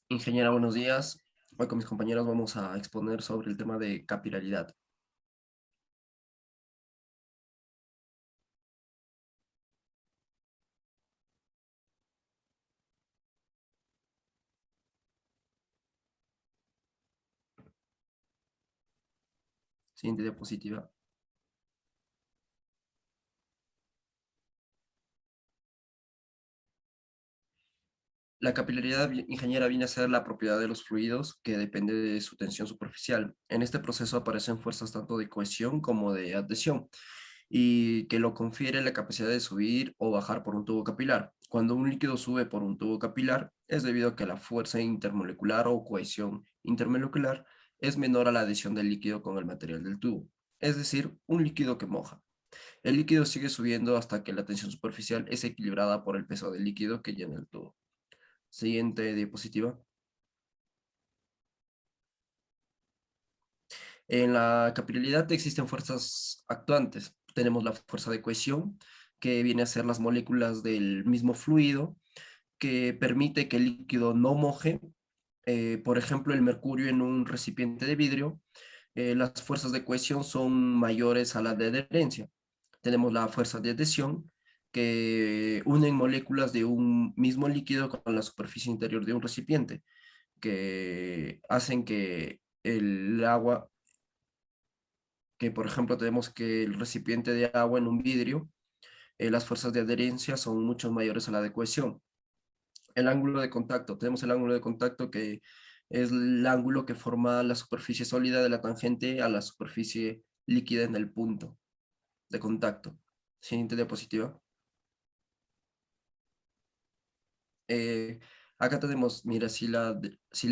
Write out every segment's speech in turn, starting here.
Ingeniera, buenos días. Hoy con mis compañeros vamos a exponer sobre el tema de capilaridad. Siguiente diapositiva. La capilaridad, ingeniera, viene a ser la propiedad de los fluidos que depende de su tensión superficial. En este proceso aparecen fuerzas tanto de cohesión como de adhesión y que lo confiere la capacidad de subir o bajar por un tubo capilar. Cuando un líquido sube por un tubo capilar es debido a que la fuerza intermolecular o cohesión intermolecular es menor a la adhesión del líquido con el material del tubo, es decir, un líquido que moja. El líquido sigue subiendo hasta que la tensión superficial es equilibrada por el peso del líquido que llena el tubo. Siguiente diapositiva. En la capilaridad existen fuerzas actuantes. Tenemos la fuerza de cohesión, que viene a ser las moléculas del mismo fluido, que permite que el líquido no moje. Por ejemplo, el mercurio en un recipiente de vidrio, las fuerzas de cohesión son mayores a las de adherencia. Tenemos la fuerza de adhesión, que unen moléculas de un mismo líquido con la superficie interior de un recipiente, que hacen que el agua, que por ejemplo tenemos que el recipiente de agua en un vidrio, las fuerzas de adherencia son mucho mayores a la de cohesión. El ángulo de contacto, tenemos el ángulo de contacto que es el ángulo que forma la superficie sólida de la tangente a la superficie líquida en el punto de contacto. Siguiente diapositiva. Eh, Acá tenemos, mira, si la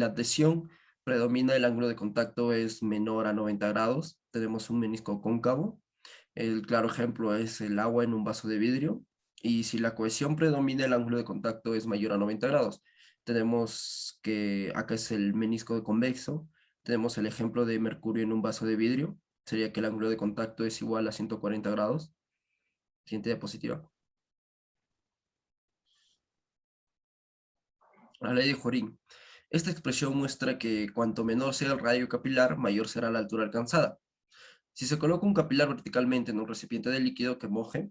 adhesión predomina, el ángulo de contacto es menor a 90 grados, tenemos un menisco cóncavo. El claro ejemplo es el agua en un vaso de vidrio. Y si la cohesión predomina, el ángulo de contacto es mayor a 90 grados. Tenemos que acá es el menisco convexo. Tenemos el ejemplo de mercurio en un vaso de vidrio. Sería que el ángulo de contacto es igual a 140 grados. Siguiente diapositiva. La ley de Jorín. Esta expresión muestra que cuanto menor sea el radio capilar, mayor será la altura alcanzada. Si se coloca un capilar verticalmente en un recipiente de líquido que moje,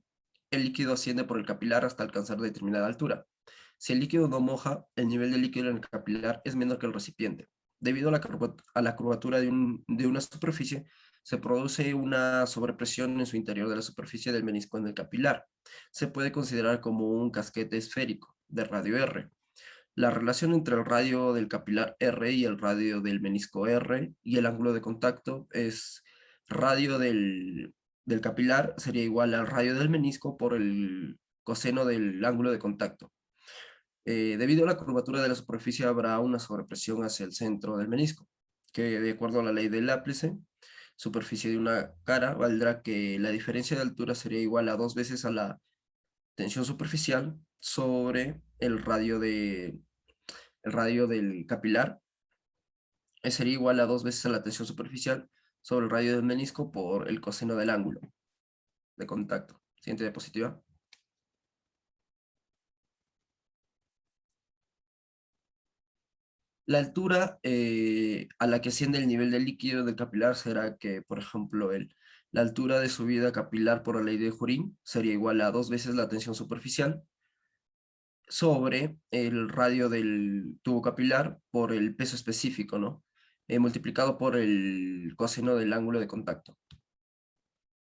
el líquido asciende por el capilar hasta alcanzar determinada altura. Si el líquido no moja, el nivel de líquido en el capilar es menor que el recipiente. Debido a la curvatura de una superficie, se produce una sobrepresión en su interior de la superficie del menisco en el capilar. Se puede considerar como un casquete esférico de radio R. La relación entre el radio del capilar R y el radio del menisco R y el ángulo de contacto es radio del capilar sería igual al radio del menisco por el coseno del ángulo de contacto. Debido a la curvatura de la superficie habrá una sobrepresión hacia el centro del menisco, que de acuerdo a la ley del Laplace, superficie de una cara, valdrá que la diferencia de altura sería igual a 2 veces a la tensión superficial sobre el radio del capilar, sería igual a 2 veces a la tensión superficial sobre el radio del menisco por el coseno del ángulo de contacto. Siguiente diapositiva. La altura a la que asciende el nivel del líquido del capilar será que, por ejemplo, la altura de subida capilar por la ley de Jorín sería igual a 2 veces la tensión superficial sobre el radio del tubo capilar por el peso específico, ¿no? Multiplicado por el coseno del ángulo de contacto.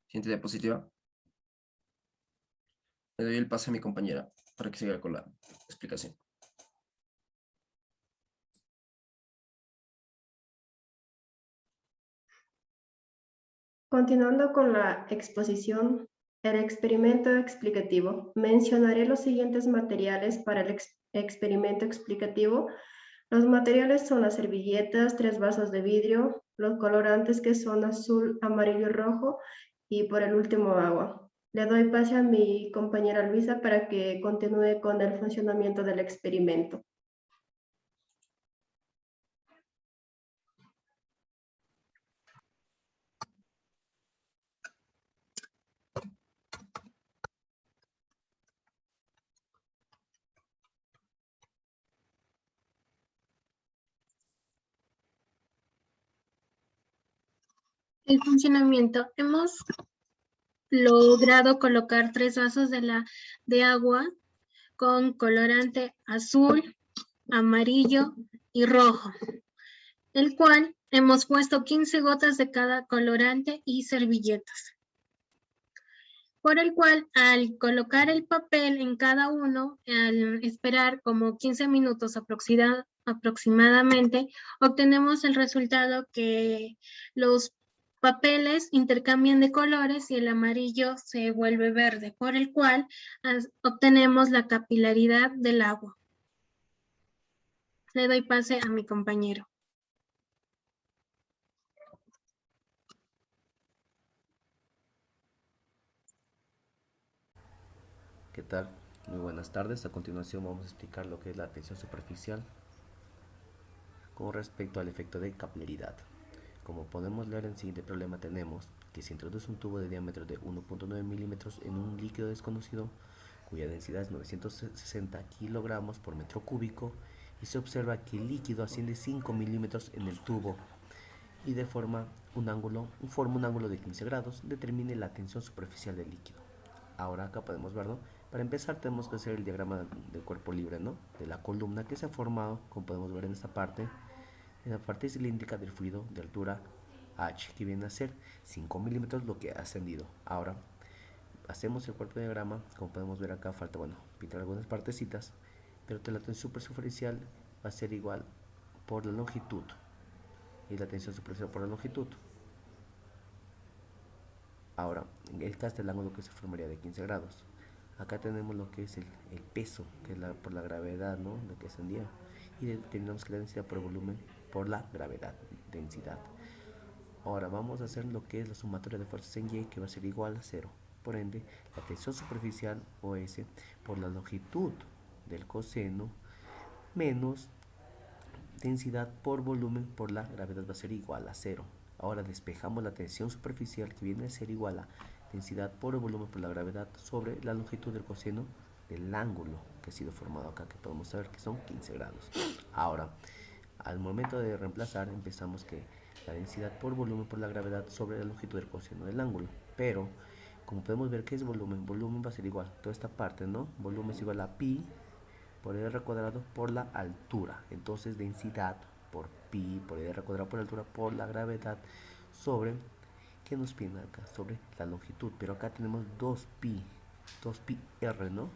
Siguiente diapositiva. Le doy el pase a mi compañera para que siga con la explicación. Continuando con la exposición, el experimento explicativo, mencionaré los siguientes materiales para el experimento explicativo. Los materiales son las servilletas, 3 vasos de vidrio, los colorantes que son azul, amarillo y rojo, y por el último agua. Le doy pase a mi compañera Luisa para que continúe con el funcionamiento del experimento. El funcionamiento. Hemos logrado colocar 3 vasos de agua con colorante azul, amarillo y rojo, el cual hemos puesto 15 gotas de cada colorante y servilletas, por el cual al colocar el papel en cada uno, al esperar como 15 minutos aproximadamente, obtenemos el resultado que los papeles intercambian de colores y el amarillo se vuelve verde, por el cual obtenemos la capilaridad del agua. Le doy pase a mi compañero. ¿Qué tal? Muy buenas tardes. A continuación vamos a explicar lo que es la tensión superficial con respecto al efecto de capilaridad. Como podemos leer en el siguiente problema, tenemos que se introduce un tubo de diámetro de 1.9 milímetros en un líquido desconocido cuya densidad es 960 kilogramos por metro cúbico, y se observa que el líquido asciende 5 milímetros en el tubo y forma un ángulo de 15 grados. Determine la tensión superficial del líquido. Ahora acá podemos verlo. Para empezar tenemos que hacer el diagrama del cuerpo libre, ¿no? De la columna que se ha formado, como podemos ver en esta parte, en la parte cilíndrica del fluido de altura H, que viene a ser 5 milímetros lo que ha ascendido. Ahora hacemos el cuerpo diagrama. Como podemos ver acá, falta, pintar algunas partecitas, pero la tensión superficial va a ser igual por la longitud, y la tensión superficial por la longitud. Ahora, en el caso del ángulo que se formaría de 15 grados, acá tenemos lo que es el peso, que es por la gravedad, ¿no? Lo que ascendía, y determinamos que la densidad por el volumen por la gravedad, densidad. Ahora vamos a hacer lo que es la sumatoria de fuerzas en Y, que va a ser igual a 0. Por ende, la tensión superficial, OS, por la longitud del coseno menos densidad por volumen por la gravedad va a ser igual a 0. Ahora despejamos la tensión superficial, que viene a ser igual a densidad por el volumen por la gravedad sobre la longitud del coseno del ángulo que ha sido formado acá, que podemos saber que son 15 grados. Ahora, al momento de reemplazar, empezamos que la densidad por volumen por la gravedad sobre la longitud del coseno del ángulo. Pero, como podemos ver, ¿qué es volumen? Volumen va a ser igual, toda esta parte, ¿no? Volumen es igual a pi por r cuadrado por la altura. Entonces, densidad por pi por r cuadrado por altura por la gravedad sobre, ¿qué nos pide acá? Sobre la longitud. Pero acá tenemos 2pi r, ¿no?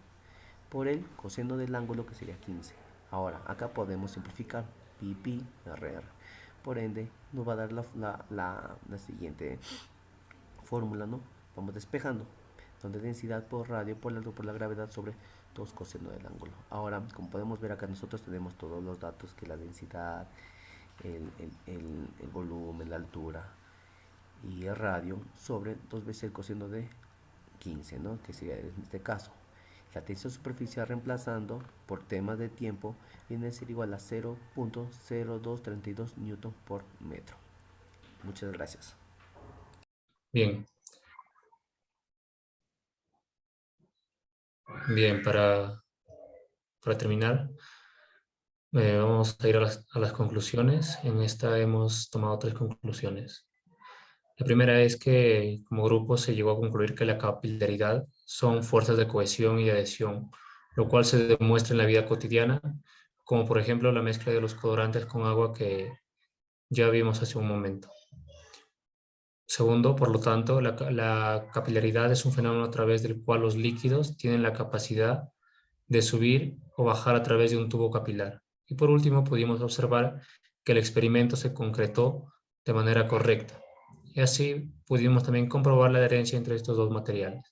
Por el coseno del ángulo, que sería 15. Ahora, acá podemos simplificar pi r. Por ende, nos va a dar la siguiente fórmula, ¿no? Vamos despejando, donde densidad por radio por la gravedad sobre 2 coseno del ángulo. Ahora, como podemos ver acá, nosotros tenemos todos los datos, que la densidad, el volumen, la altura y el radio sobre 2 veces el coseno de 15, ¿no? Que sería en este caso. La tensión superficial, reemplazando por temas de tiempo, viene a ser igual a 0.0232 newton por metro. Muchas gracias. Bien. Bien, para terminar, vamos a ir a las conclusiones. En esta hemos tomado 3 conclusiones. La primera es que como grupo se llegó a concluir que la capilaridad son fuerzas de cohesión y de adhesión, lo cual se demuestra en la vida cotidiana, como por ejemplo la mezcla de los colorantes con agua que ya vimos hace un momento. Segundo, por lo tanto, la capilaridad es un fenómeno a través del cual los líquidos tienen la capacidad de subir o bajar a través de un tubo capilar. Y por último, pudimos observar que el experimento se concretó de manera correcta. Y así pudimos también comprobar la adherencia entre estos dos materiales.